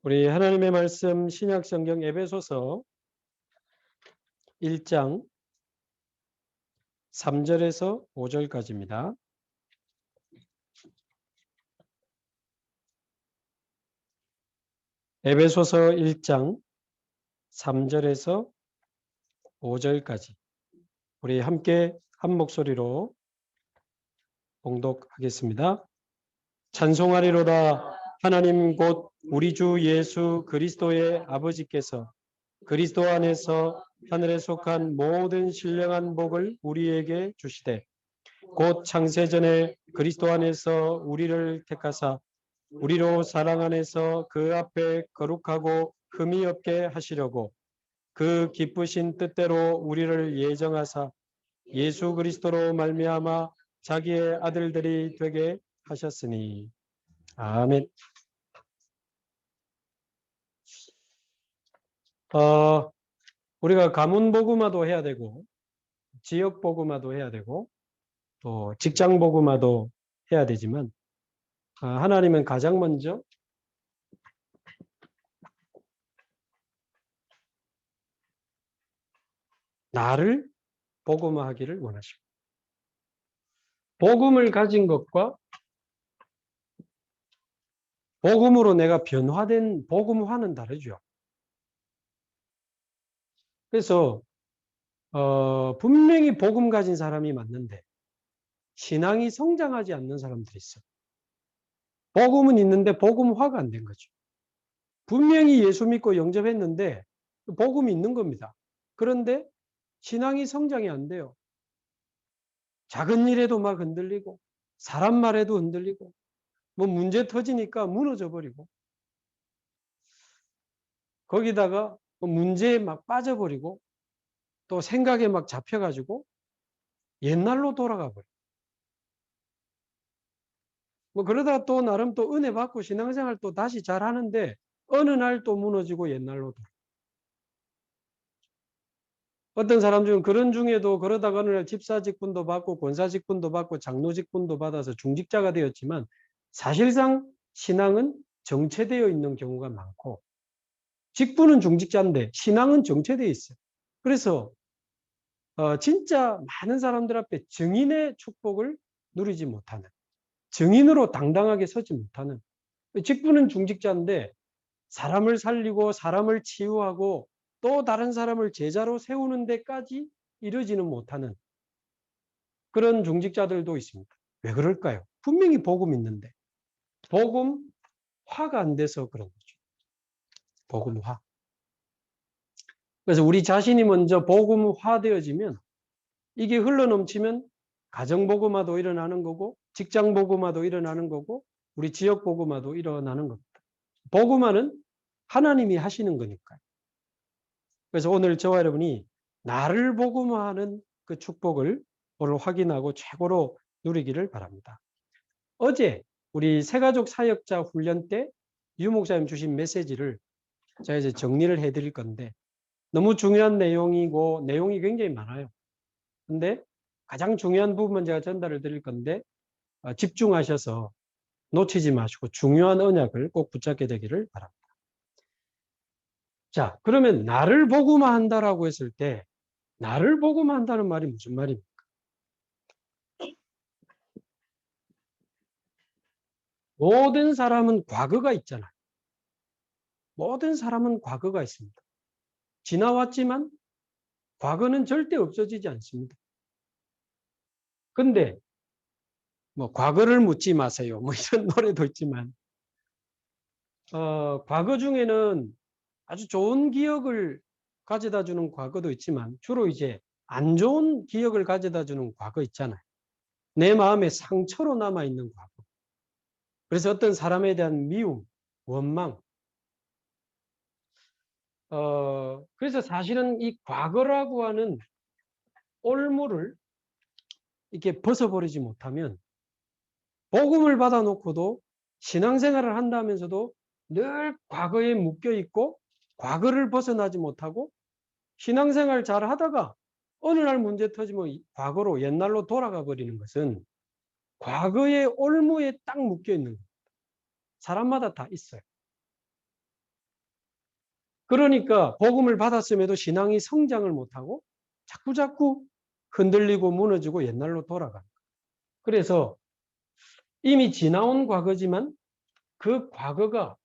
우리 하나님의 말씀 신약성경 에베소서 1장 3절에서 5절까지입니다. 에베소서 1장 3절에서 5절까지 우리 함께 한 목소리로 봉독하겠습니다. 찬송하리로다. 하나님 곧 우리 주 예수 그리스도의 아버지께서 그리스도 안에서 하늘에 속한 모든 신령한 복을 우리에게 주시되 곧 창세전에 그리스도 안에서 우리를 택하사 우리로 사랑 안에서 그 앞에 거룩하고 흠이 없게 하시려고 그 기쁘신 뜻대로 우리를 예정하사 예수 그리스도로 말미암아 자기의 아들들이 되게 하셨으니. 아멘. 우리가 가문 복음화도 해야 되고 지역 복음화도 해야 되고 또 직장 복음화도 해야 되지만 하나님은 가장 먼저 나를 복음화하기를 원하십니다. 복음을 가진 것과 복음으로 내가 변화된 복음화는 다르죠. 그래서 분명히 복음 가진 사람이 맞는데 신앙이 성장하지 않는 사람들이 있어요. 복음은 있는데 복음화가 안 된 거죠. 분명히 예수 믿고 영접했는데 복음이 있는 겁니다. 그런데 신앙이 성장이 안 돼요. 작은 일에도 막 흔들리고 사람 말에도 흔들리고 뭐 문제 터지니까 무너져 버리고 거기다가 문제에 막 빠져버리고 또 생각에 막 잡혀가지고 옛날로 돌아가 버려요. 뭐 그러다가 또 나름 또 은혜 받고 신앙생활 또 다시 잘 하는데 어느 날 또 무너지고 옛날로 돌아. 어떤 사람 중은 그런 중에도 그러다가 어느 날 집사 직분도 받고 권사 직분도 받고 장로 직분도 받아서 중직자가 되었지만 사실상 신앙은 정체되어 있는 경우가 많고 직분은 중직자인데 신앙은 정체되어 있어요. 그래서 진짜 많은 사람들 앞에 증인의 축복을 누리지 못하는, 증인으로 당당하게 서지 못하는, 직분은 중직자인데 사람을 살리고 사람을 치유하고 또 다른 사람을 제자로 세우는 데까지 이르지는 못하는 그런 중직자들도 있습니다. 왜 그럴까요? 분명히 복음 있는데 복음화가 안 돼서 그런 거죠. 복음화. 그래서 우리 자신이 먼저 복음화되어지면 이게 흘러넘치면 가정복음화도 일어나는 거고 직장복음화도 일어나는 거고 우리 지역복음화도 일어나는 겁니다. 복음화는 하나님이 하시는 거니까요. 그래서 오늘 저와 여러분이 나를 복음화하는 그 축복을 오늘 확인하고 최고로 누리기를 바랍니다. 어제 우리 새가족 사역자 훈련 때 유 목사님 주신 메시지를 제가 이제 정리를 해드릴 건데 너무 중요한 내용이고 내용이 굉장히 많아요. 근데 가장 중요한 부분만 제가 전달을 드릴 건데 집중하셔서 놓치지 마시고 중요한 언약을 꼭 붙잡게 되기를 바랍니다. 자, 그러면 나를 복음화한다라고 했을 때 나를 복음화한다는 말이 무슨 말입니까? 모든 사람은 과거가 있잖아요. 모든 사람은 과거가 있습니다. 지나왔지만 과거는 절대 없어지지 않습니다. 근데 뭐 과거를 묻지 마세요. 뭐 이런 노래도 있지만 과거 중에는 아주 좋은 기억을 가져다 주는 과거도 있지만 주로 이제 안 좋은 기억을 가져다 주는 과거 있잖아요. 내 마음에 상처로 남아있는 과거. 그래서 어떤 사람에 대한 미움, 원망. 그래서 사실은 이 과거라고 하는 올무를 이렇게 벗어버리지 못하면 복음을 받아놓고도 신앙생활을 한다면서도 늘 과거에 묶여있고 과거를 벗어나지 못하고 신앙생활 잘 하다가 어느 날 문제 터지면 과거로 옛날로 돌아가 버리는 것은 과거의 올무에 딱 묶여 있는 겁니다. 사람마다 다 있어요. 그러니까 복음을 받았음에도 신앙이 성장을 못하고 자꾸자꾸 흔들리고 무너지고 옛날로 돌아가는 거예요. 그래서 이미 지나온 과거지만 그 과거가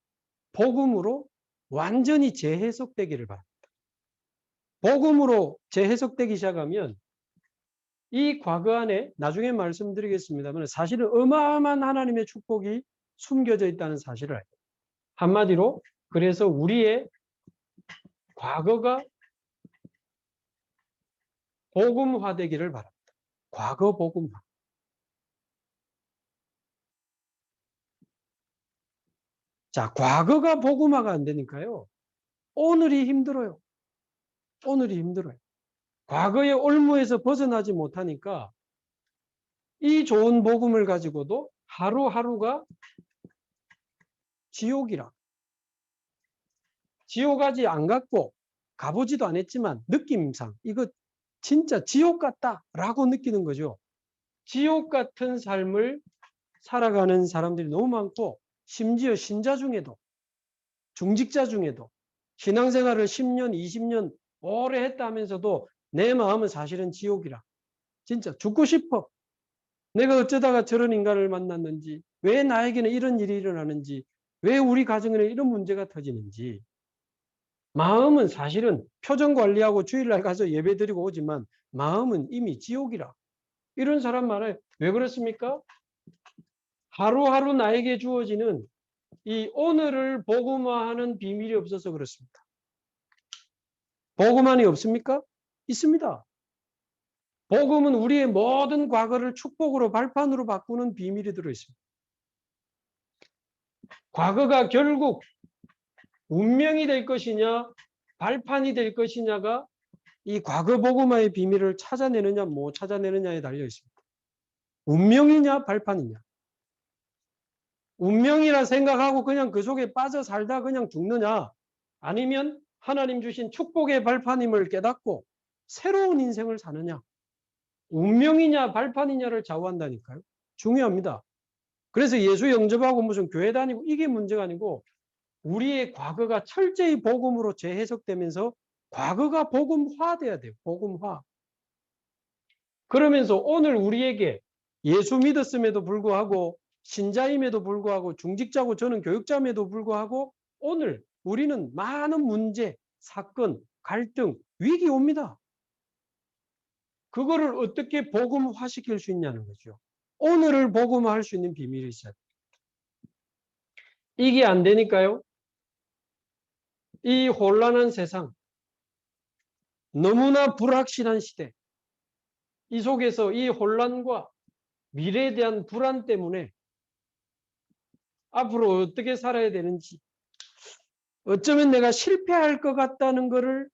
복음으로 완전히 재해석되기를 바랍니다. 복음으로 재해석되기 시작하면 이 과거 안에 나중에 말씀드리겠습니다만 사실은 어마어마한 하나님의 축복이 숨겨져 있다는 사실을 알아요. 한마디로 그래서 우리의 과거가 복음화되기를 바랍니다. 과거 복음화. 자, 과거가 복음화가 안 되니까요. 오늘이 힘들어요. 오늘이 힘들어요. 과거의 올무에서 벗어나지 못하니까 이 좋은 복음을 가지고도 하루하루가 지옥이라. 지옥 아직 안 갔고 가보지도 않았지만 느낌상 이거 진짜 지옥 같다라고 느끼는 거죠. 지옥 같은 삶을 살아가는 사람들이 너무 많고 심지어 신자 중에도 중직자 중에도 신앙생활을 10년, 20년 오래 했다면서도 내 마음은 사실은 지옥이라. 진짜 죽고 싶어. 내가 어쩌다가 저런 인간을 만났는지, 왜 나에게는 이런 일이 일어나는지, 왜 우리 가정에는 이런 문제가 터지는지. 마음은 사실은 표정 관리하고 주일날 가서 예배드리고 오지만 마음은 이미 지옥이라. 이런 사람 많아요. 왜 그렇습니까? 하루하루 나에게 주어지는 이 오늘을 복음화하는 비밀이 없어서 그렇습니다. 복음만이 없습니까? 있습니다. 복음은 우리의 모든 과거를 축복으로 발판으로 바꾸는 비밀이 들어있습니다. 과거가 결국 운명이 될 것이냐 발판이 될 것이냐가 이 과거 복음화의 비밀을 찾아내느냐 못 찾아내느냐에 달려 있습니다. 운명이냐 발판이냐. 운명이라 생각하고 그냥 그 속에 빠져 살다 그냥 죽느냐, 아니면 하나님 주신 축복의 발판임을 깨닫고 새로운 인생을 사느냐. 운명이냐 발판이냐를 좌우한다니까요. 중요합니다. 그래서 예수 영접하고 무슨 교회 다니고 이게 문제가 아니고 우리의 과거가 철저히 복음으로 재해석되면서 과거가 복음화돼야 돼요. 복음화. 그러면서 오늘 우리에게 예수 믿었음에도 불구하고 신자임에도 불구하고 중직자고 저는 교육자임에도 불구하고 오늘 우리는 많은 문제, 사건, 갈등, 위기 옵니다. 그거를 어떻게 복음화시킬 수 있냐는 거죠. 오늘을 복음화할 수 있는 비밀이 있어요. 이게 안 되니까요. 이 혼란한 세상, 너무나 불확실한 시대, 이 속에서 이 혼란과 미래에 대한 불안 때문에 앞으로 어떻게 살아야 되는지, 어쩌면 내가 실패할 것 같다는 것을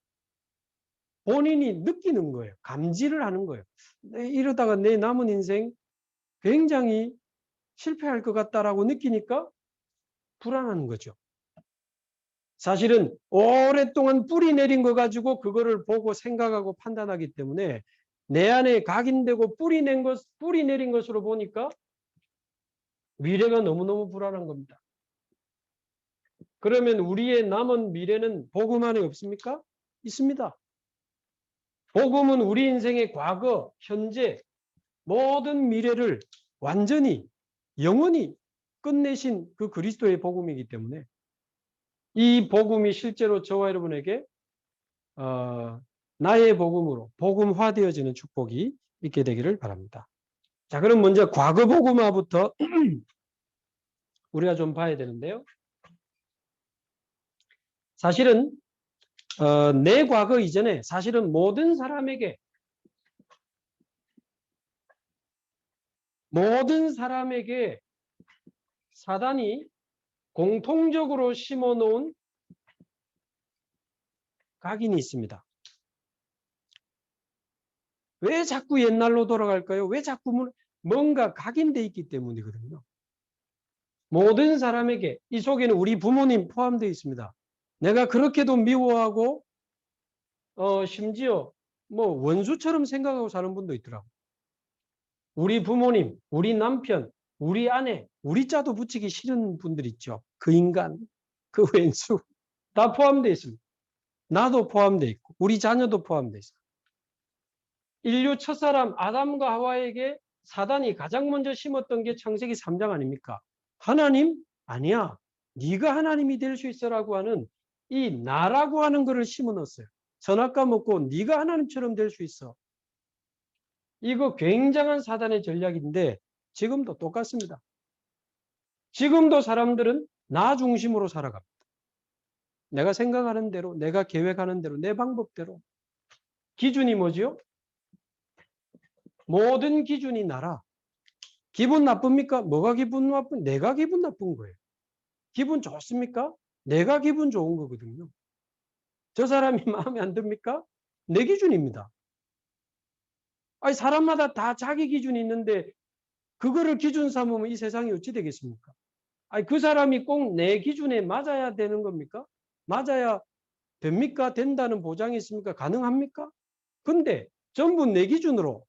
본인이 느끼는 거예요. 감지를 하는 거예요. 이러다가 내 남은 인생 굉장히 실패할 것 같다라고 느끼니까 불안한 거죠. 사실은 오랫동안 뿌리 내린 거 가지고 그거를 보고 생각하고 판단하기 때문에 내 안에 각인되고 뿌리 내린 것으로 보니까 미래가 너무너무 불안한 겁니다. 그러면 우리의 남은 미래는 복음 안에 없습니까? 있습니다. 복음은 우리 인생의 과거, 현재, 모든 미래를 완전히 영원히 끝내신 그 그리스도의 복음이기 때문에 이 복음이 실제로 저와 여러분에게 나의 복음으로 복음화되어지는 축복이 있게 되기를 바랍니다. 자, 그럼 먼저 과거 복음화부터 우리가 좀 봐야 되는데요. 사실은 내 과거 이전에 사실은 모든 사람에게 사단이 공통적으로 심어놓은 각인이 있습니다. 왜 자꾸 옛날로 돌아갈까요? 왜 자꾸 뭔가 각인되어 있기 때문이거든요. 모든 사람에게, 이 속에는 우리 부모님 포함되어 있습니다. 내가 그렇게도 미워하고 심지어 뭐 원수처럼 생각하고 사는 분도 있더라고요. 우리 부모님, 우리 남편, 우리 아내, 우리 자도 붙이기 싫은 분들 있죠. 그 인간, 그 왼수 다 포함되어 있습니다. 나도 포함되어 있고 우리 자녀도 포함되어 있어요. 인류 첫사람 아담과 하와에게 사단이 가장 먼저 심었던 게 창세기 3장 아닙니까? 하나님? 아니야. 네가 하나님이 될 수 있어라고 하는 이 나라고 하는 것을 심어넣었어요. 선악과 먹고 네가 하나님처럼 될 수 있어. 이거 굉장한 사단의 전략인데 지금도 똑같습니다. 지금도 사람들은 나 중심으로 살아갑니다. 내가 생각하는 대로, 내가 계획하는 대로, 내 방법대로. 기준이 뭐죠? 모든 기준이 나라. 기분 나쁩니까? 뭐가 기분 나쁜? 내가 기분 나쁜 거예요. 기분 좋습니까? 내가 기분 좋은 거거든요. 저 사람이 마음에 안 듭니까? 내 기준입니다. 아니, 사람마다 다 자기 기준이 있는데 그거를 기준 삼으면 이 세상이 어찌 되겠습니까? 아니, 그 사람이 꼭 내 기준에 맞아야 되는 겁니까? 맞아야 됩니까? 된다는 보장이 있습니까? 가능합니까? 근데 전부 내 기준으로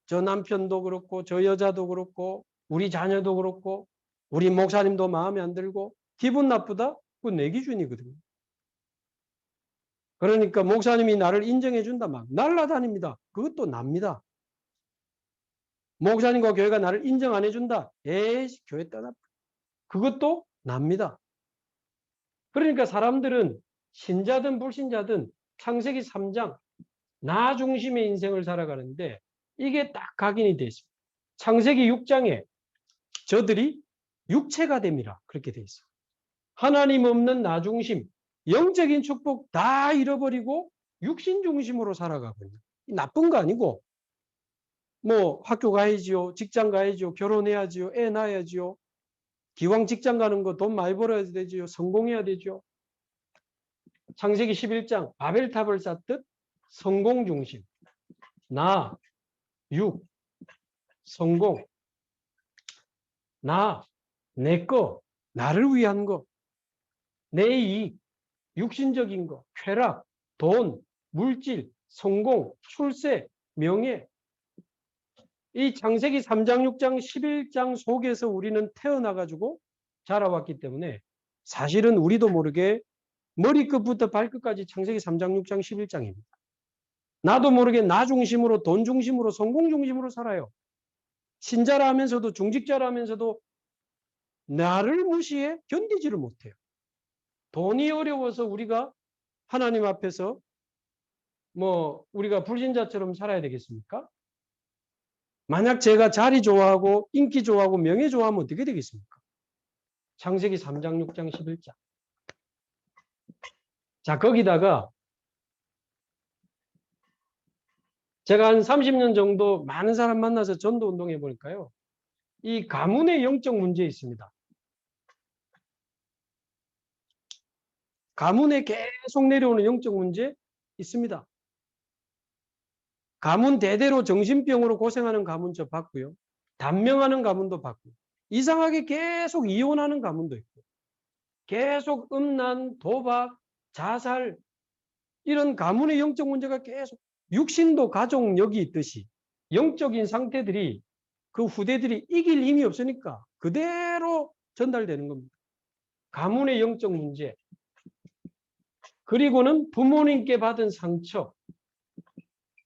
저 남편도 그렇고 저 여자도 그렇고 우리 자녀도 그렇고 우리 목사님도 마음에 안 들고 기분 나쁘다? 그건 내 기준이거든요. 그러니까 목사님이 나를 인정해 준다 막 날라다닙니다. 그것도 납니다. 목사님과 교회가 나를 인정 안 해준다. 에이, 교회 떠나. 그것도 납니다. 그러니까 사람들은 신자든 불신자든 창세기 3장 나 중심의 인생을 살아가는데 이게 딱 각인이 되어 있습니다. 창세기 6장에 저들이 육체가 됨이라 그렇게 되어 있어요. 하나님 없는 나 중심, 영적인 축복 다 잃어버리고 육신 중심으로 살아가거든요. 나쁜 거 아니고 뭐 학교 가야지요, 직장 가야지요, 결혼해야지요, 애 낳아야지요. 기왕 직장 가는 거 돈 많이 벌어야 되지요. 성공해야 되죠. 창세기 11장 바벨탑을 쌓듯 성공 중심. 나, 육, 성공. 나, 내 거, 나를 위한 거. 내 이익, 육신적인 거, 쾌락, 돈, 물질, 성공, 출세, 명예. 이 창세기 3장, 6장, 11장 속에서 우리는 태어나가지고 자라왔기 때문에 사실은 우리도 모르게 머리끝부터 발끝까지 창세기 3장, 6장, 11장입니다. 나도 모르게 나 중심으로, 돈 중심으로, 성공 중심으로 살아요. 신자라 하면서도 중직자라 하면서도 나를 무시해 견디지를 못해요. 돈이 어려워서 우리가 하나님 앞에서 뭐 우리가 불신자처럼 살아야 되겠습니까? 만약 제가 자리 좋아하고 인기 좋아하고 명예 좋아하면 어떻게 되겠습니까? 창세기 3장, 6장, 11장. 자, 거기다가 제가 한 30년 정도 많은 사람 만나서 전도 운동해 보니까요. 이 가문의 영적 문제 있습니다. 가문에 계속 내려오는 영적 문제 있습니다. 가문 대대로 정신병으로 고생하는 가문 저 봤고요. 단명하는 가문도 봤고 이상하게 계속 이혼하는 가문도 있고 계속 음란, 도박, 자살 이런 가문의 영적 문제가 계속 육신도 가족력이 있듯이 영적인 상태들이 그 후대들이 이길 힘이 없으니까 그대로 전달되는 겁니다. 가문의 영적 문제 그리고는 부모님께 받은 상처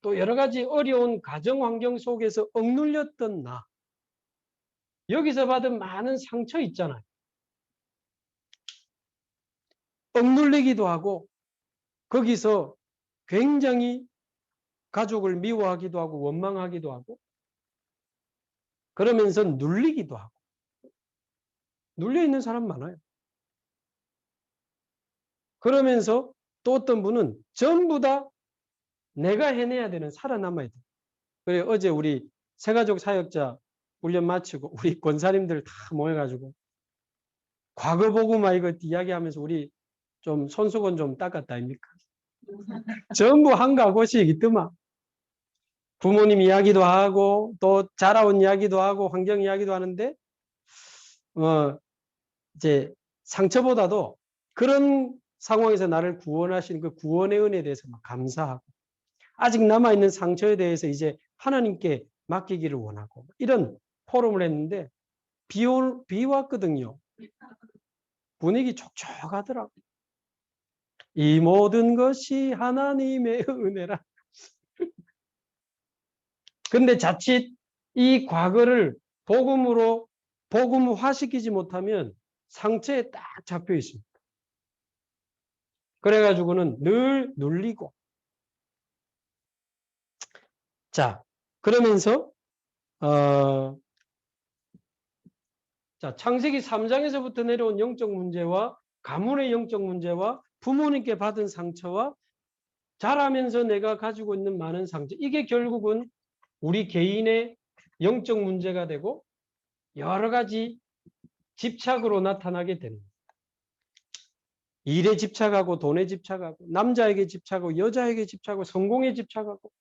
또 여러 가지 어려운 가정 환경 속에서 억눌렸던 나 여기서 받은 많은 상처 있잖아요. 억눌리기도 하고 거기서 굉장히 가족을 미워하기도 하고 원망하기도 하고 그러면서 눌리기도 하고 눌려있는 사람 많아요. 그러면서 또 어떤 분은 전부 다 내가 해내야 되는 살아남아야 돼. 그래 어제 우리 새가족 사역자 훈련 마치고 우리 권사님들 다 모여가지고 과거 복음화 이거 이야기하면서 우리 좀 손수건 좀 닦았다 아닙니까? 전부 한가 곳이 있더만. 부모님 이야기도 하고 또 자라온 이야기도 하고 환경 이야기도 하는데 이제 상처보다도 그런 상황에서 나를 구원하신 그 구원의 은혜에 대해서 막 감사하고 아직 남아있는 상처에 대해서 이제 하나님께 맡기기를 원하고 이런 포럼을 했는데 비 왔거든요. 분위기 촉촉하더라고요. 이 모든 것이 하나님의 은혜라. 근데 자칫 이 과거를 복음화시키지 못하면 상처에 딱 잡혀 있습니다. 그래가지고는 늘 눌리고. 자, 그러면서 자, 창세기 3장에서부터 내려온 영적 문제와 가문의 영적 문제와 부모님께 받은 상처와 자라면서 내가 가지고 있는 많은 상처, 이게 결국은 우리 개인의 영적 문제가 되고 여러 가지 집착으로 나타나게 되는 거예요. 일에 집착하고 돈에 집착하고 남자에게 집착하고 여자에게 집착하고 성공에 집착하고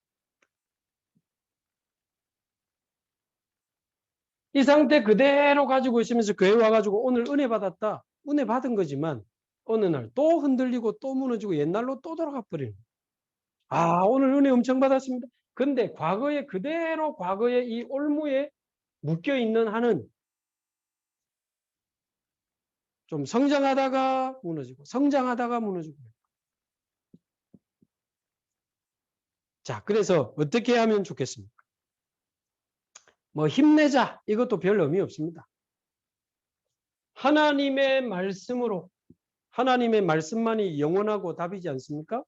이 상태 그대로 가지고 있으면서 교회 와가지고 오늘 은혜 받았다. 은혜 받은 거지만 어느 날 또 흔들리고 또 무너지고 옛날로 또 돌아가 버리는 거예요. 아, 오늘 은혜 엄청 받았습니다. 근데 과거에 그대로 과거의 이 올무에 묶여 있는 한은 좀 성장하다가 무너지고 성장하다가 무너지고. 자, 그래서 어떻게 하면 좋겠습니까? 뭐 힘내자 이것도 별 의미 없습니다. 하나님의 말씀으로, 하나님의 말씀만이 영원하고 답이지 않습니까?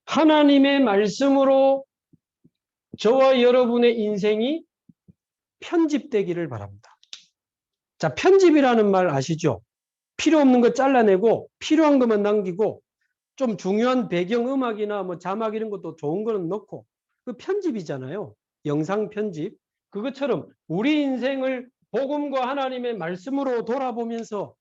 하나님의 말씀으로 저와 여러분의 인생이 편집되기를 바랍니다. 자, 편집이라는 말 아시죠? 필요 없는 거 잘라내고 필요한 것만 남기고 좀 중요한 배경음악이나 뭐 자막 이런 것도 좋은 거는 넣고, 그 편집이잖아요. 영상 편집. 그것처럼 우리 인생을 복음과 하나님의 말씀으로 돌아보면서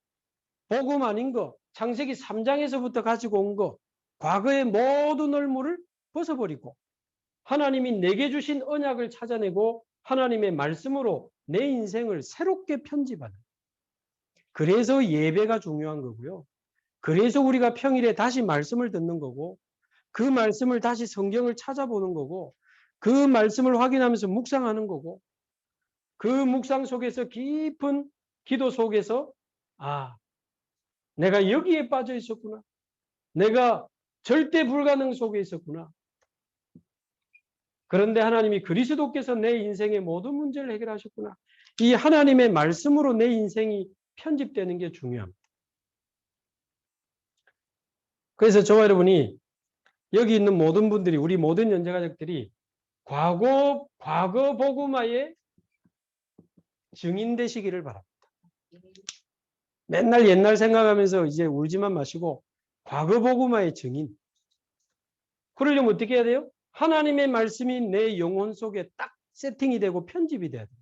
복음 아닌 거, 창세기 3장에서부터 가지고 온 거, 과거의 모든 얼무를 벗어버리고 하나님이 내게 주신 언약을 찾아내고 하나님의 말씀으로 내 인생을 새롭게 편집하는. 그래서 예배가 중요한 거고요. 그래서 우리가 평일에 다시 말씀을 듣는 거고, 그 말씀을 다시 성경을 찾아보는 거고, 그 말씀을 확인하면서 묵상하는 거고, 그 묵상 속에서 깊은 기도 속에서 아, 내가 여기에 빠져 있었구나. 내가 절대 불가능 속에 있었구나. 그런데 하나님이 그리스도께서 내 인생의 모든 문제를 해결하셨구나. 이 하나님의 말씀으로 내 인생이 편집되는 게 중요합니다. 그래서 저와 여러분이 여기 있는 모든 분들이, 우리 모든 연재가족들이 과거 복음화의 증인 되시기를 바랍니다. 맨날 옛날 생각하면서 이제 울지만 마시고 과거 복음화의 증인. 그러려면 어떻게 해야 돼요? 하나님의 말씀이 내 영혼 속에 딱 세팅이 되고 편집이 돼야 돼요.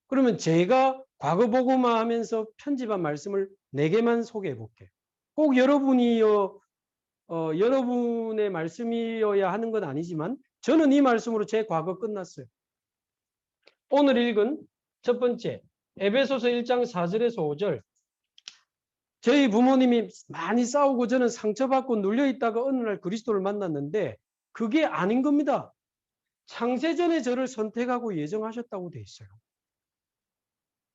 그러면 제가 과거 복음화 하면서 편집한 말씀을 4개만 소개해 볼게요. 꼭 여러분이요, 여러분의 말씀이어야 하는 건 아니지만 저는 이 말씀으로 제 과거 끝났어요. 오늘 읽은 첫 번째 에베소서 1장 4절에서 5절. 저희 부모님이 많이 싸우고 저는 상처받고 눌려있다가 어느 날 그리스도를 만났는데 그게 아닌 겁니다. 창세전에 저를 선택하고 예정하셨다고 돼 있어요.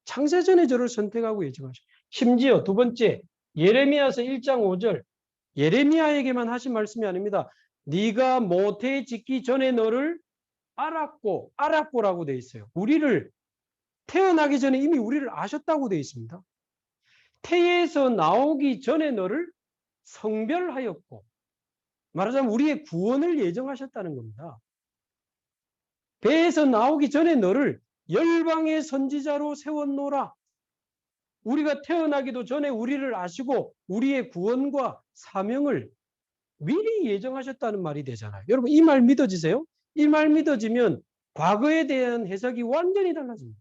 창세전에 저를 선택하고 예정하셨어요. 심지어 두 번째 예레미야서 1장 5절. 예레미야에게만 하신 말씀이 아닙니다. 네가 모태 짓기 전에 너를 알았고라고 돼 있어요. 우리를 태어나기 전에 이미 우리를 아셨다고 돼 있습니다. 태에서 나오기 전에 너를 성별하였고, 말하자면 우리의 구원을 예정하셨다는 겁니다. 배에서 나오기 전에 너를 열방의 선지자로 세웠노라. 우리가 태어나기도 전에 우리를 아시고 우리의 구원과 사명을 미리 예정하셨다는 말이 되잖아요. 여러분 이 말 믿어지세요? 이 말 믿어지면 과거에 대한 해석이 완전히 달라집니다.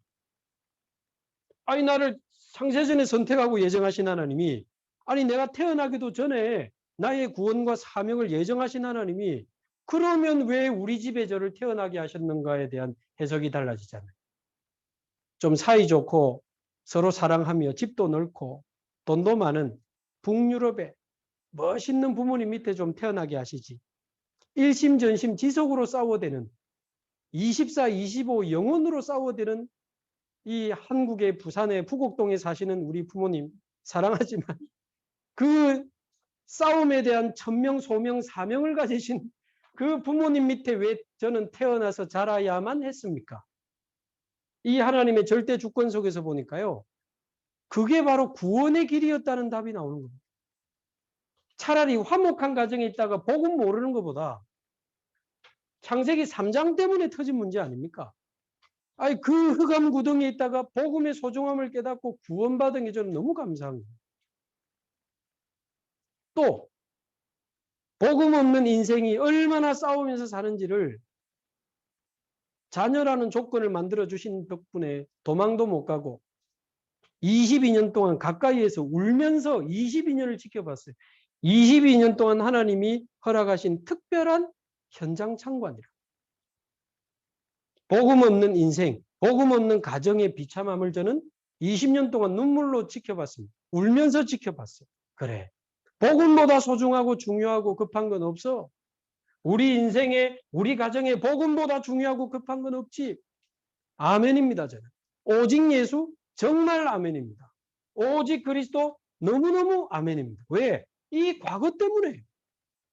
아니 나를 창세전에 선택하고 예정하신 하나님이, 아니 내가 태어나기도 전에 나의 구원과 사명을 예정하신 하나님이 그러면 왜 우리 집에 저를 태어나게 하셨는가에 대한 해석이 달라지잖아요. 좀 사이좋고 서로 사랑하며 집도 넓고 돈도 많은 북유럽에 멋있는 부모님 밑에 좀 태어나게 하시지. 일심전심 지속으로 싸워대는 24, 25 영원으로 싸워대는 이 한국의 부산의 부곡동에 사시는 우리 부모님 사랑하지만 그 싸움에 대한 천명, 소명, 사명을 가지신 그 부모님 밑에 왜 저는 태어나서 자라야만 했습니까? 이 하나님의 절대 주권 속에서 보니까요. 그게 바로 구원의 길이었다는 답이 나오는 겁니다. 차라리 화목한 가정에 있다가 복음 모르는 것보다 창세기 3장 때문에 터진 문제 아닙니까? 아니, 그 흑암 구덩이에 있다가 복음의 소중함을 깨닫고 구원받은 게 저는 너무 감사합니다. 또 복음 없는 인생이 얼마나 싸우면서 사는지를 자녀라는 조건을 만들어 주신 덕분에 도망도 못 가고 22년 동안 가까이에서 울면서 22년을 지켜봤어요. 22년 동안 하나님이 허락하신 특별한 현장 참관이라. 복음 없는 인생, 복음 없는 가정의 비참함을 저는 20년 동안 눈물로 지켜봤습니다. 울면서 지켜봤어요. 그래. 복음보다 소중하고 중요하고 급한 건 없어. 우리 인생에, 우리 가정에 복음보다 중요하고 급한 건 없지. 아멘입니다, 저는. 오직 예수, 정말 아멘입니다. 오직 그리스도, 너무너무 아멘입니다. 왜? 이 과거 때문에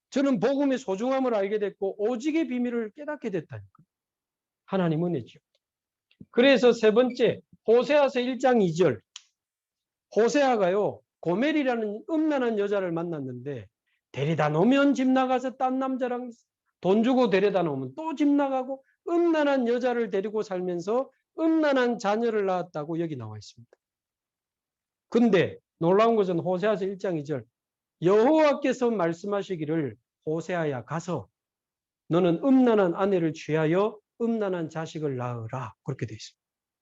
저는 복음의 소중함을 알게 됐고 오직의 비밀을 깨닫게 됐다니까요. 하나님 은혜죠. 그래서 세 번째, 호세아서 1장 2절. 호세아가요, 고멜이라는 음란한 여자를 만났는데 데려다 놓으면 집 나가서 딴 남자랑 돈 주고 데려다 놓으면 또 집 나가고 음란한 여자를 데리고 살면서 음란한 자녀를 낳았다고 여기 나와 있습니다. 근데 놀라운 것은 호세아서 1장 2절. 여호와께서 말씀하시기를 호세아야 가서 너는 음란한 아내를 취하여 음란한 자식을 낳으라. 그렇게 되어 있습니다.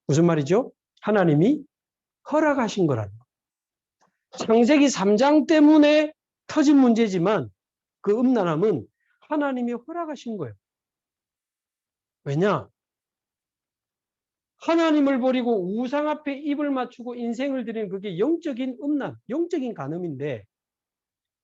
무슨 말이죠? 하나님이 허락하신 거라는 거. 창세기 3장 때문에 터진 문제지만 그 음란함은 하나님이 허락하신 거예요. 왜냐? 하나님을 버리고 우상 앞에 입을 맞추고 인생을 드리는 그게 영적인 음란, 영적인 간음인데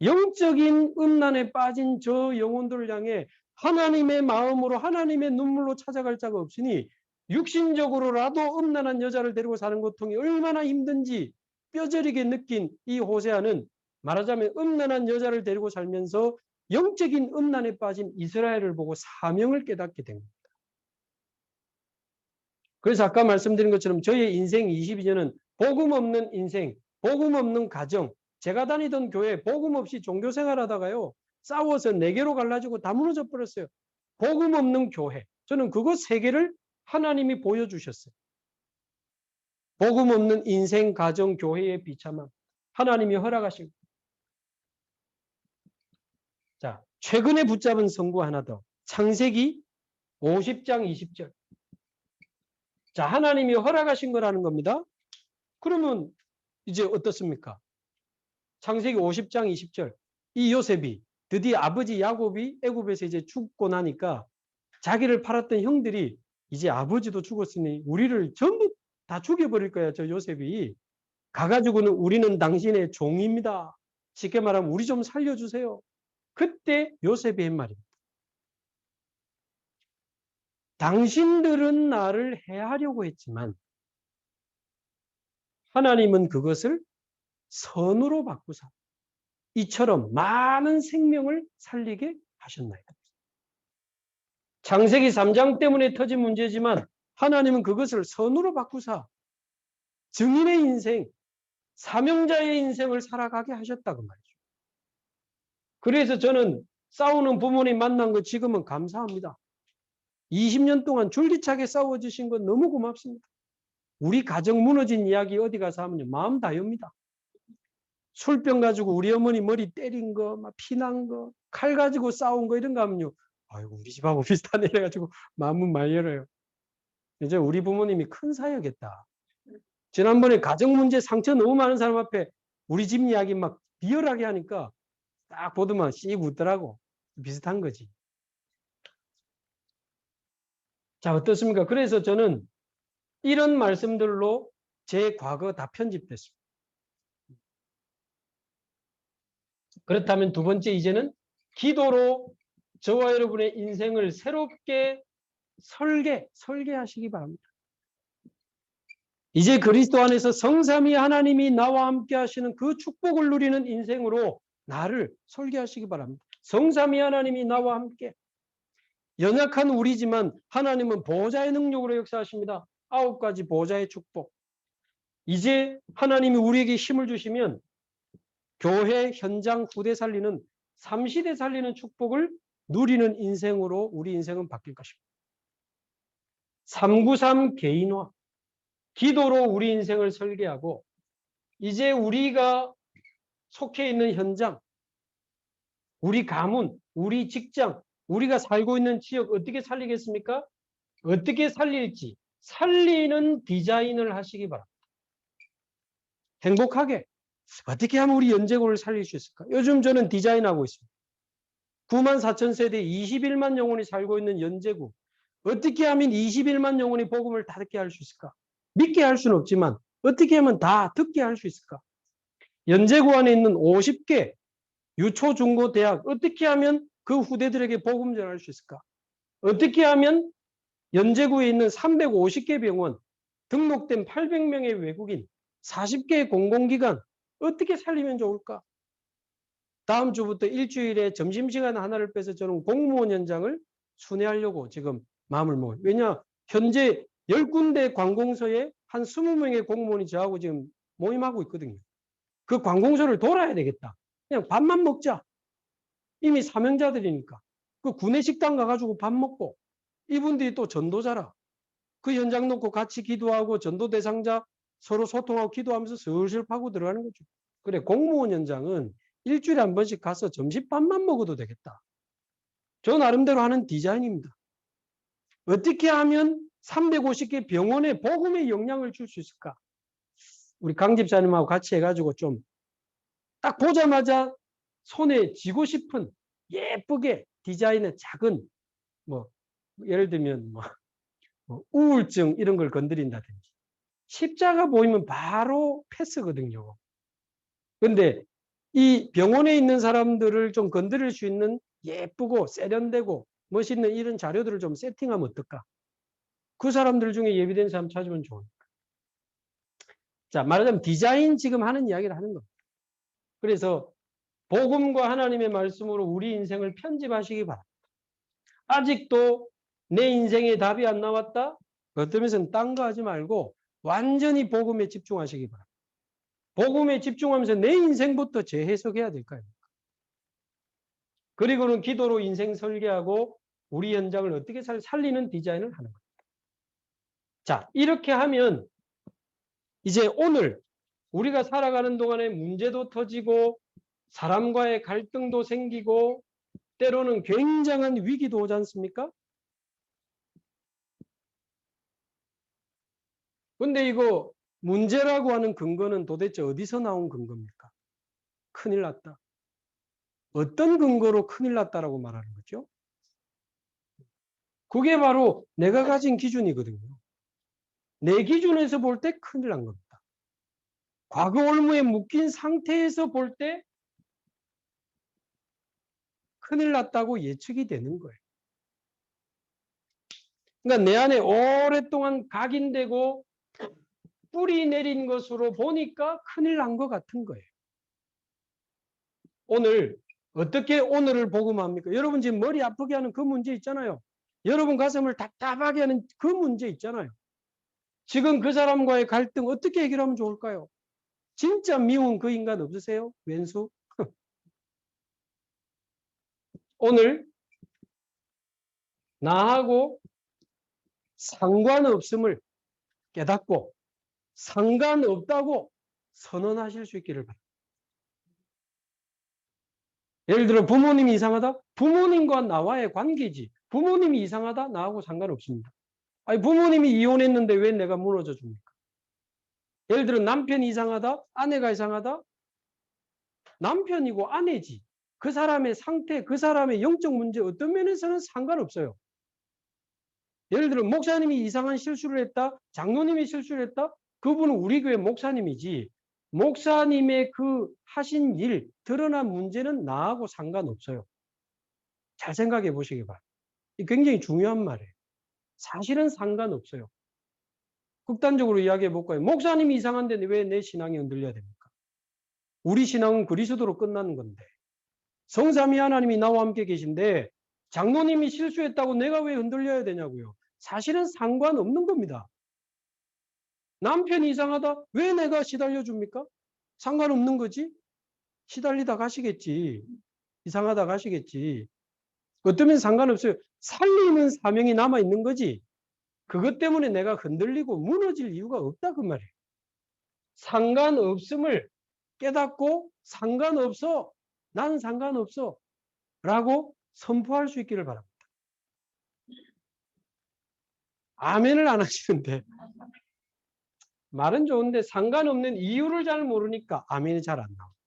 영적인 음란에 빠진 저 영혼들을 향해 하나님의 마음으로 하나님의 눈물로 찾아갈 자가 없으니 육신적으로라도 음란한 여자를 데리고 사는 고통이 얼마나 힘든지 뼈저리게 느낀 이 호세아는 말하자면 음란한 여자를 데리고 살면서 영적인 음란에 빠진 이스라엘을 보고 사명을 깨닫게 된 겁니다. 그래서 아까 말씀드린 것처럼 저의 인생 22년은 복음 없는 인생, 복음 없는 가정, 제가 다니던 교회 복음 없이 종교 생활하다가요. 싸워서 4개로 갈라지고 다 무너져 버렸어요. 복음 없는 교회. 저는 그거 3개를 하나님이 보여주셨어요. 복음 없는 인생, 가정, 교회의 비참함. 하나님이 허락하신 거예요. 자, 최근에 붙잡은 선구 하나 더. 창세기 50장 20절. 자, 하나님이 허락하신 거라는 겁니다. 그러면 이제 어떻습니까? 창세기 50장 20절. 이 요셉이 드디어 아버지 야곱이 애굽에서 이제 죽고 나니까 자기를 팔았던 형들이 이제 아버지도 죽었으니 우리를 전부 다 죽여버릴 거야. 저 요셉이 가가지고는 우리는 당신의 종입니다. 쉽게 말하면 우리 좀 살려주세요. 그때 요셉이 한 말입니다. 당신들은 나를 해하려고 했지만 하나님은 그것을 선으로 바꾸사 이처럼 많은 생명을 살리게 하셨나이다. 창세기 3장 때문에 터진 문제지만 하나님은 그것을 선으로 바꾸사 증인의 인생, 사명자의 인생을 살아가게 하셨다고 말이죠. 그래서 저는 싸우는 부모님 만난 거 지금은 감사합니다. 20년 동안 줄기차게 싸워주신 건 너무 고맙습니다. 우리 가정 무너진 이야기 어디 가서 하면요. 마음 다 엽니다. 술병 가지고 우리 어머니 머리 때린 거, 막 피난 거, 칼 가지고 싸운 거 이런 거 하면요. 아이고 우리 집하고 비슷하네 이래가지고 마음은 많이 열어요. 이제 우리 부모님이 큰 사역했다. 지난번에 가정 문제 상처 너무 많은 사람 앞에 우리 집 이야기 막 비열하게 하니까 딱 보더만 씩 웃더라고. 비슷한 거지. 자, 어떻습니까? 그래서 저는 이런 말씀들로 제 과거 다 편집됐습니다. 그렇다면 두 번째 이제는 기도로 저와 여러분의 인생을 새롭게 설계하시기 바랍니다. 이제 그리스도 안에서 성삼위 하나님이 나와 함께 하시는 그 축복을 누리는 인생으로 나를 설계하시기 바랍니다. 성삼위 하나님이 나와 함께 연약한 우리지만 하나님은 보호자의 능력으로 역사하십니다. 9가지 보호자의 축복. 이제 하나님이 우리에게 힘을 주시면 교회, 현장, 후대 살리는 3시대 살리는 축복을 누리는 인생으로 우리 인생은 바뀔 것입니다. 393 개인화. 기도로 우리 인생을 설계하고 이제 우리가 속해 있는 현장, 우리 가문, 우리 직장, 우리가 살고 있는 지역 어떻게 살리겠습니까? 어떻게 살릴지 살리는 디자인을 하시기 바랍니다. 행복하게 어떻게 하면 우리 연제고를 살릴 수 있을까? 요즘 저는 디자인하고 있습니다. 94,000세대 21만 영혼이 살고 있는 연제구. 어떻게 하면 21만 영혼이 복음을 다 듣게 할 수 있을까? 믿게 할 수는 없지만 어떻게 하면 다 듣게 할 수 있을까? 연제구 안에 있는 50개 유초, 중고, 대학 어떻게 하면 그 후대들에게 복음 전할 수 있을까? 어떻게 하면 연제구에 있는 350개 병원, 등록된 800명의 외국인, 40개의 공공기관 어떻게 살리면 좋을까? 다음 주부터 일주일에 점심시간 하나를 빼서 저는 공무원 현장을 순회하려고 지금 마음을 먹어요. 왜냐? 현재 10군데 관공서에 한 20명의 공무원이 저하고 지금 모임하고 있거든요. 그 관공서를 돌아야 되겠다. 그냥 밥만 먹자. 이미 사명자들이니까. 그 구내식당 가가지고 밥 먹고 이분들이 또 전도자라. 그 현장 놓고 같이 기도하고 전도 대상자 서로 소통하고 기도하면서 슬슬 파고 들어가는 거죠. 그래, 공무원 현장은 일주일에 한 번씩 가서 점심밥만 먹어도 되겠다. 저 나름대로 하는 디자인입니다. 어떻게 하면 350개 병원에 복음의 영향을 줄 수 있을까? 우리 강 집사님하고 같이 해가지고 좀 딱 보자마자 손에 쥐고 싶은 예쁘게 디자인의 작은 뭐 예를 들면 뭐 우울증 이런 걸 건드린다든지 십자가 보이면 바로 패스거든요. 그런데 이 병원에 있는 사람들을 좀 건드릴 수 있는 예쁘고 세련되고 멋있는 이런 자료들을 좀 세팅하면 어떨까? 그 사람들 중에 예비된 사람 찾으면 좋으니까. 자, 말하자면 디자인 지금 하는 이야기를 하는 겁니다. 그래서 복음과 하나님의 말씀으로 우리 인생을 편집하시기 바랍니다. 아직도 내 인생의 답이 안 나왔다? 어떤 면에서는 딴 거 하지 말고 완전히 복음에 집중하시기 바랍니다. 복음에 집중하면서 내 인생부터 재해석해야 될 거예요. 그리고는 기도로 인생 설계하고 우리 현장을 어떻게 살리는 디자인을 하는 겁니다. 자, 이렇게 하면 이제 오늘 우리가 살아가는 동안에 문제도 터지고 사람과의 갈등도 생기고 때로는 굉장한 위기도 오지 않습니까? 근데 이거 문제라고 하는 근거는 도대체 어디서 나온 근거입니까? 큰일 났다. 어떤 근거로 큰일 났다라고 말하는 거죠? 그게 바로 내가 가진 기준이거든요. 내 기준에서 볼 때 큰일 난 겁니다. 과거 올무에 묶인 상태에서 볼 때 큰일 났다고 예측이 되는 거예요. 그러니까 내 안에 오랫동안 각인되고 뿌리 내린 것으로 보니까 큰일 난 것 같은 거예요. 오늘 어떻게 오늘을 복음합니까? 여러분 지금 머리 아프게 하는 그 문제 있잖아요. 여러분 가슴을 답답하게 하는 그 문제 있잖아요. 지금 그 사람과의 갈등 어떻게 해결하면 좋을까요? 진짜 미운 그 인간 없으세요? 왼수? 오늘 나하고 상관없음을 깨닫고 상관없다고 선언하실 수 있기를 바랍니다. 예를 들어 부모님이 이상하다? 부모님과 나와의 관계지. 부모님이 이상하다? 나하고 상관없습니다. 아니 부모님이 이혼했는데 왜 내가 무너져 줍니까? 예를 들어 남편이 이상하다? 아내가 이상하다? 남편이고 아내지. 그 사람의 상태, 그 사람의 영적 문제 어떤 면에서는 상관없어요. 예를 들어 목사님이 이상한 실수를 했다? 장로님이 실수를 했다? 그분은 우리 교회 목사님이지. 목사님의 그 하신 일, 드러난 문제는 나하고 상관없어요. 잘 생각해 보시기 바랍니다. 굉장히 중요한 말이에요. 사실은 상관없어요. 극단적으로 이야기해 볼까요? 목사님이 이상한데 왜 내 신앙이 흔들려야 됩니까? 우리 신앙은 그리스도로 끝나는 건데 성삼위 하나님이 나와 함께 계신데 장로님이 실수했다고 내가 왜 흔들려야 되냐고요. 사실은 상관없는 겁니다. 남편이 이상하다? 왜 내가 시달려 줍니까? 상관없는 거지. 시달리다 가시겠지. 이상하다 가시겠지. 어쩌면 상관없어요. 살리는 사명이 남아있는 거지. 그것 때문에 내가 흔들리고 무너질 이유가 없다 그 말이에요. 상관없음을 깨닫고 상관없어. 나는 상관없어. 라고 선포할 수 있기를 바랍니다. 아멘을 안 하시는데 말은 좋은데 상관없는 이유를 잘 모르니까 아멘이 잘 안 나옵니다.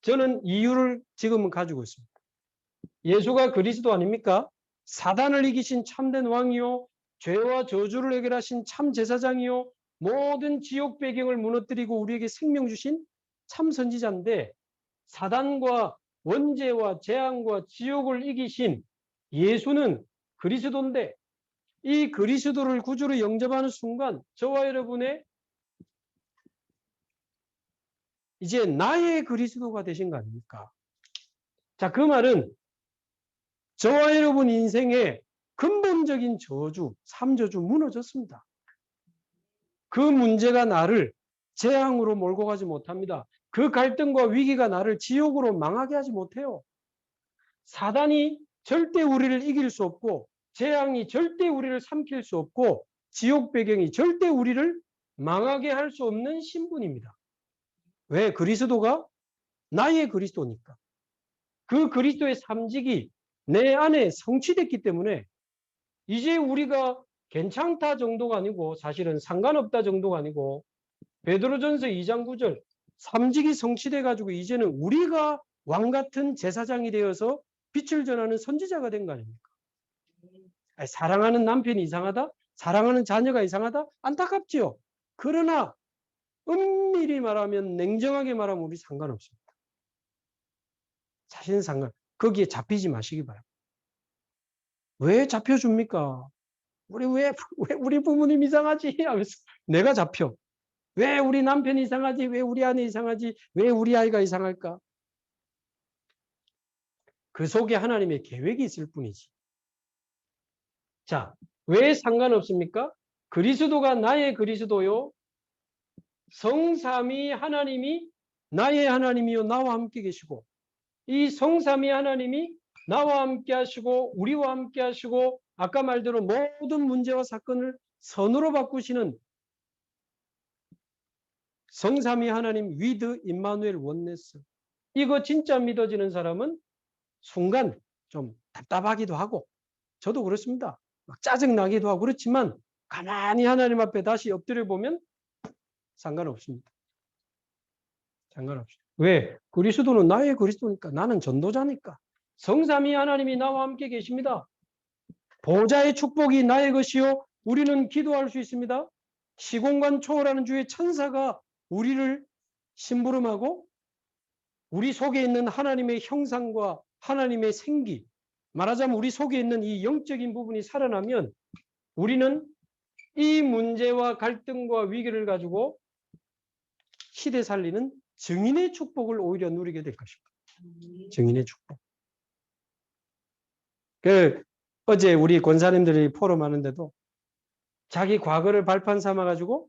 저는 이유를 지금은 가지고 있습니다. 예수가 그리스도 아닙니까? 사단을 이기신 참된 왕이요. 죄와 저주를 해결하신 참 제사장이요. 모든 지옥 배경을 무너뜨리고 우리에게 생명 주신 참 선지자인데 사단과 원죄와 재앙과 지옥을 이기신 예수는 그리스도인데 이 그리스도를 구주로 영접하는 순간 저와 여러분의 이제 나의 그리스도가 되신 거 아닙니까? 자, 그 말은 저와 여러분 인생의 근본적인 저주, 삼저주 무너졌습니다. 그 문제가 나를 재앙으로 몰고 가지 못합니다. 그 갈등과 위기가 나를 지옥으로 망하게 하지 못해요. 사단이 절대 우리를 이길 수 없고 재앙이 절대 우리를 삼킬 수 없고 지옥 배경이 절대 우리를 망하게 할 수 없는 신분입니다. 왜? 그리스도가 나의 그리스도니까. 그 그리스도의 삼직이 내 안에 성취됐기 때문에 이제 우리가 괜찮다 정도가 아니고 사실은 상관없다 정도가 아니고 베드로전서 2장 9절 삼직이 성취돼 가지고 이제는 우리가 왕 같은 제사장이 되어서 빛을 전하는 선지자가 된 거 아닙니까? 아니, 사랑하는 남편이 이상하다? 사랑하는 자녀가 이상하다? 안타깝지요. 그러나 엄밀히 말하면 냉정하게 말하면 우리 상관없습니다. 사실은 거기에 잡히지 마시기 바랍니다. 왜 잡혀줍니까? 왜 우리 부모님 이상하지? 하면서 내가 잡혀. 왜 우리 남편이 이상하지? 왜 우리 아내 이상하지? 왜 우리 아이가 이상할까? 그 속에 하나님의 계획이 있을 뿐이지. 자, 왜 상관없습니까? 그리스도가 나의 그리스도요. 성삼위 하나님이 나의 하나님이요. 나와 함께 계시고 이 성삼위 하나님이 나와 함께 하시고 우리와 함께 하시고 아까 말대로 모든 문제와 사건을 선으로 바꾸시는 성삼위 하나님 위드 임마누엘 원네스. 이거 진짜 믿어지는 사람은 순간 좀 답답하기도 하고 저도 그렇습니다. 막 짜증나기도 하고 그렇지만 가만히 하나님 앞에 다시 엎드려 보면 상관없습니다. 상관없습니다. 왜? 그리스도는 나의 그리스도니까 나는 전도자니까. 성삼위 하나님이 나와 함께 계십니다. 보좌의 축복이 나의 것이요. 우리는 기도할 수 있습니다. 시공간 초월하는 주의 천사가 우리를 심부름하고 우리 속에 있는 하나님의 형상과 하나님의 생기, 말하자면 우리 속에 있는 이 영적인 부분이 살아나면 우리는 이 문제와 갈등과 위기를 가지고 시대 살리는 증인의 축복을 오히려 누리게 될 것입니다. 증인의 축복. 어제 우리 권사님들이 포럼하는데도 자기 과거를 발판 삼아가지고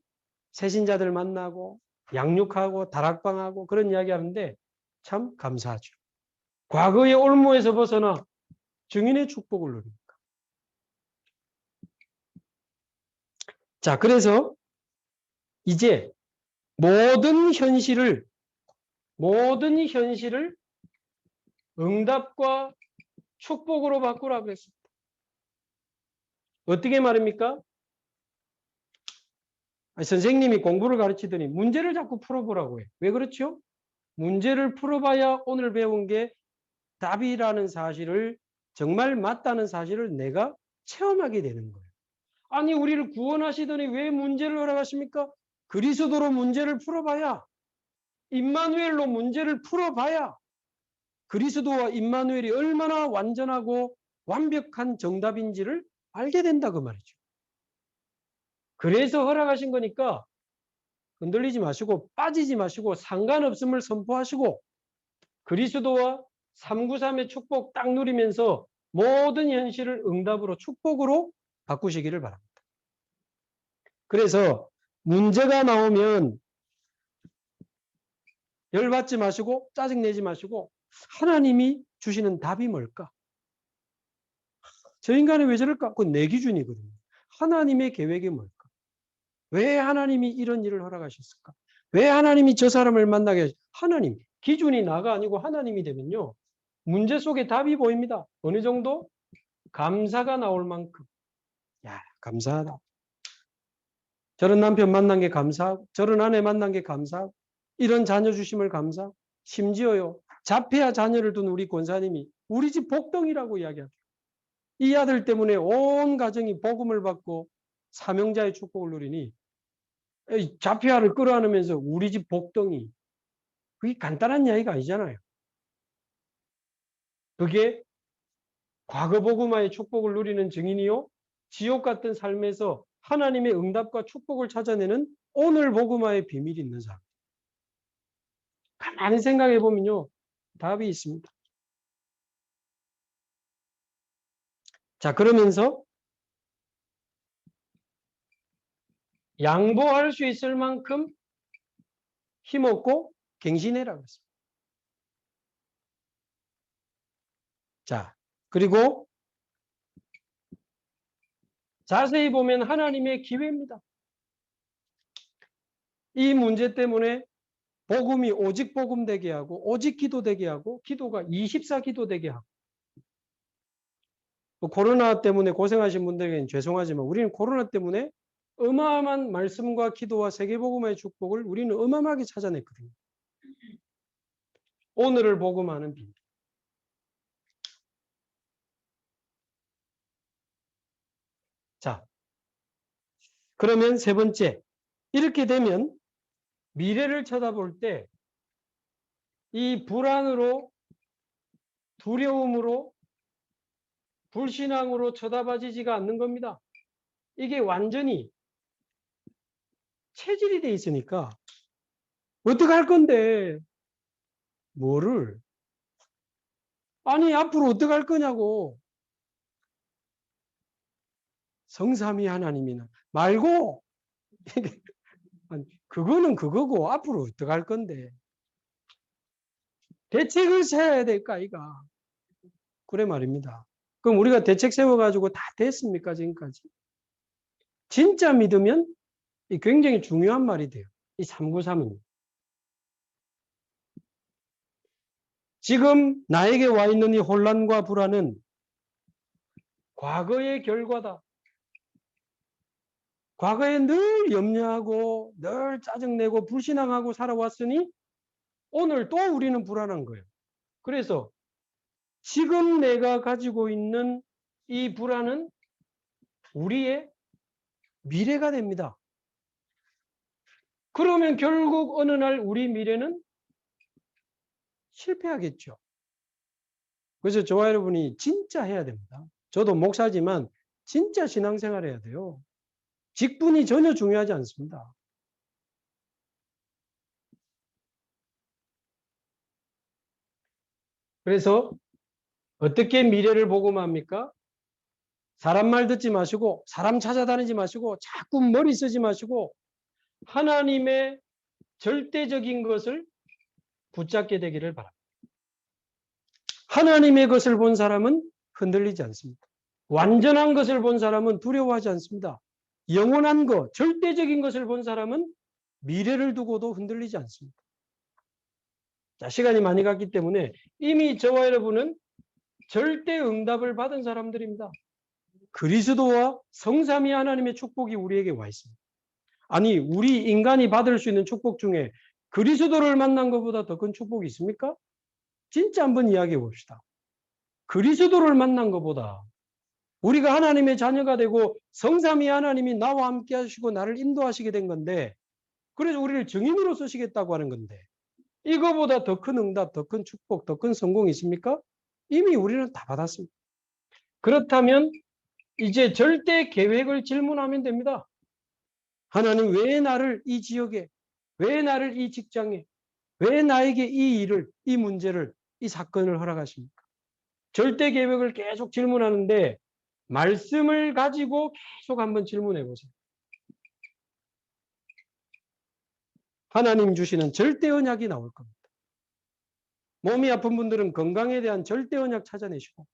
새신자들 만나고 양육하고 다락방하고 그런 이야기 하는데 참 감사하죠. 과거의 올무에서 벗어나 증인의 축복을 누립니다. 자, 그래서 이제 모든 현실을 응답과 축복으로 바꾸라고 했습니다. 어떻게 말입니까? 선생님이 공부를 가르치더니 문제를 자꾸 풀어보라고 해요. 왜 그렇죠? 문제를 풀어봐야 오늘 배운 게 답이라는 사실을 정말 맞다는 사실을 내가 체험하게 되는 거예요. 아니 우리를 구원하시더니 왜 문제를 허락하십니까? 그리스도로 문제를 풀어봐야 임마누엘로 문제를 풀어봐야 그리스도와 임마누엘이 얼마나 완전하고 완벽한 정답인지를 알게 된다 그 말이죠. 그래서 허락하신 거니까 흔들리지 마시고 빠지지 마시고 상관없음을 선포하시고 그리스도와 393의 축복 딱 누리면서 모든 현실을 응답으로 축복으로 바꾸시기를 바랍니다. 그래서 문제가 나오면 열받지 마시고 짜증내지 마시고 하나님이 주시는 답이 뭘까? 저 인간이 왜 저럴까? 그건 내 기준이거든요. 하나님의 계획이 뭘까? 왜 하나님이 이런 일을 허락하셨을까? 왜 하나님이 저 사람을 만나게 하셨을까? 하나님, 기준이 나가 아니고 하나님이 되면요. 문제 속에 답이 보입니다. 어느 정도? 감사가 나올 만큼. 야, 감사하다. 저런 남편 만난 게 감사하고, 저런 아내 만난 게 감사하고, 이런 자녀 주심을 감사하고, 심지어요, 자폐아 자녀를 둔 우리 권사님이 우리 집 복덩이라고 이야기합니다. 이 아들 때문에 온 가정이 복음을 받고 사명자의 축복을 누리니 자폐아를 끌어안으면서 우리 집 복덩이. 그게 간단한 이야기가 아니잖아요. 그게 과거 복음화의 축복을 누리는 증인이요. 지옥 같은 삶에서 하나님의 응답과 축복을 찾아내는 오늘 복음화의 비밀이 있는 사람. 가만히 생각해 보면요. 답이 있습니다. 자, 그러면서 양보할 수 있을 만큼 힘없고 갱신해라고 했습니다. 자, 그리고 자세히 보면 하나님의 기회입니다. 이 문제 때문에 복음이 오직 복음 되게 하고 오직 기도 되게 하고 기도가 24기도 되게 하고 코로나 때문에 고생하신 분들에게는 죄송하지만 우리는 코로나 때문에 어마어마한 말씀과 기도와 세계복음의 축복을 우리는 어마어마하게 찾아냈거든요. 오늘을 복음하는 비밀. 자, 그러면 세 번째. 이렇게 되면 미래를 쳐다볼 때 이 불안으로 두려움으로 불신앙으로 쳐다봐지지가 않는 겁니다. 이게 완전히 체질이 돼 있으니까 어떡할 건데 뭐를 아니 앞으로 어떡할 거냐고 성삼위 하나님이나 말고 그거는 그거고 앞으로 어떡할 건데 대책을 세워야 될까 이가 그래 말입니다. 그럼 우리가 대책 세워가지고 다 됐습니까 지금까지? 진짜 믿으면 굉장히 중요한 말이 돼요. 이 393은 지금 나에게 와 있는 이 혼란과 불안은 과거의 결과다. 과거에 늘 염려하고 늘 짜증내고 불신앙하고 살아왔으니 오늘 또 우리는 불안한 거예요. 그래서 지금 내가 가지고 있는 이 불안은 우리의 미래가 됩니다. 그러면 결국 어느 날 우리 미래는 실패하겠죠. 그래서 저와 여러분이 진짜 해야 됩니다. 저도 목사지만 진짜 신앙생활 해야 돼요. 직분이 전혀 중요하지 않습니다. 그래서 어떻게 미래를 복음합니까? 사람 말 듣지 마시고 사람 찾아다니지 마시고 자꾸 머리 쓰지 마시고 하나님의 절대적인 것을 붙잡게 되기를 바랍니다. 하나님의 것을 본 사람은 흔들리지 않습니다. 완전한 것을 본 사람은 두려워하지 않습니다. 영원한 것, 절대적인 것을 본 사람은 미래를 두고도 흔들리지 않습니다. 자, 시간이 많이 갔기 때문에 이미 저와 여러분은 절대 응답을 받은 사람들입니다. 그리스도와 성삼위 하나님의 축복이 우리에게 와 있습니다. 아니, 우리 인간이 받을 수 있는 축복 중에 그리스도를 만난 것보다 더 큰 축복이 있습니까? 진짜 한번 이야기해 봅시다. 그리스도를 만난 것보다 우리가 하나님의 자녀가 되고 성삼위 하나님이 나와 함께 하시고 나를 인도하시게 된 건데 그래서 우리를 증인으로 쓰시겠다고 하는 건데 이거보다 더 큰 응답, 더 큰 축복, 더 큰 성공이 있습니까? 이미 우리는 다 받았습니다. 그렇다면 이제 절대 계획을 질문하면 됩니다. 하나님 왜 나를 이 지역에, 왜 나를 이 직장에, 왜 나에게 이 일을, 이 문제를 이 사건을 허락하십니까? 절대 계획을 계속 질문하는데 말씀을 가지고 계속 한번 질문해 보세요. 하나님 주시는 절대 언약이 나올 겁니다. 몸이 아픈 분들은 건강에 대한 절대 언약 찾아내시고,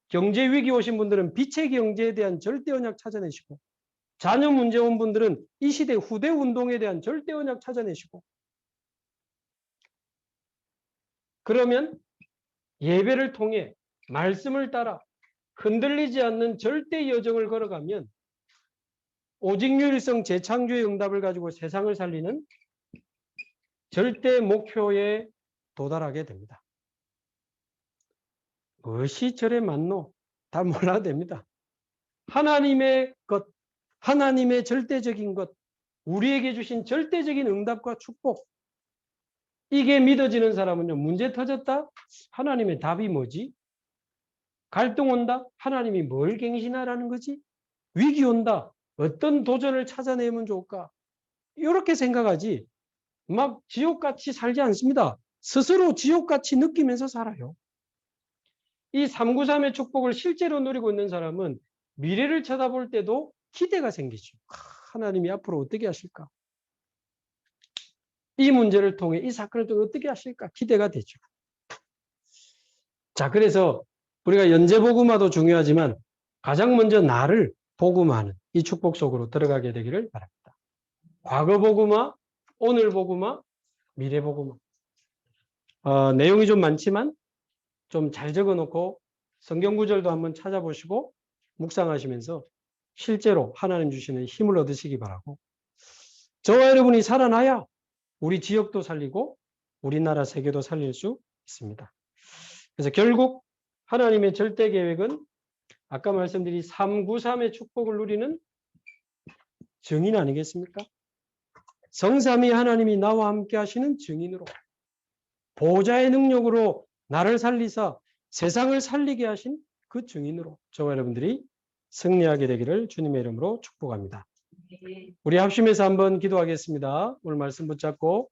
경제 위기 오신 분들은 빛의 경제에 대한 절대 언약 찾아내시고, 자녀 문제 온 분들은 이 시대 후대 운동에 대한 절대 언약 찾아내시고, 그러면 예배를 통해 말씀을 따라 흔들리지 않는 절대 여정을 걸어가면 오직 유일성 재창조의 응답을 가지고 세상을 살리는 절대 목표에 도달하게 됩니다. 무엇이 절에 맞노? 다 몰라도 됩니다. 하나님의 것, 하나님의 절대적인 것, 우리에게 주신 절대적인 응답과 축복, 이게 믿어지는 사람은요, 문제 터졌다? 하나님의 답이 뭐지? 갈등 온다? 하나님이 뭘 갱신하라는 거지? 위기 온다? 어떤 도전을 찾아내면 좋을까? 이렇게 생각하지, 막 지옥같이 살지 않습니다. 스스로 지옥같이 느끼면서 살아요. 이 393의 축복을 실제로 누리고 있는 사람은 미래를 쳐다볼 때도 기대가 생기죠. 하나님이 앞으로 어떻게 하실까? 이 문제를 통해, 이 사건을 통해 어떻게 하실까? 기대가 되죠. 자, 그래서 우리가 연재복음화도 중요하지만 가장 먼저 나를 복음화하는 이 축복 속으로 들어가게 되기를 바랍니다. 과거 복음화, 오늘 복음화, 미래 복음화. 내용이 좀 많지만 좀 잘 적어놓고 성경 구절도 한번 찾아보시고 묵상하시면서 실제로 하나님 주시는 힘을 얻으시기 바라고, 저와 여러분이 살아나야 우리 지역도 살리고 우리나라 세계도 살릴 수 있습니다. 그래서 결국 하나님의 절대 계획은 아까 말씀드린 393의 축복을 누리는 증인 아니겠습니까? 성삼위 하나님이 나와 함께 하시는 증인으로, 보호자의 능력으로 나를 살리사 세상을 살리게 하신 그 증인으로 저와 여러분들이 승리하게 되기를 주님의 이름으로 축복합니다. 우리 합심해서 한번 기도하겠습니다. 오늘 말씀 붙잡고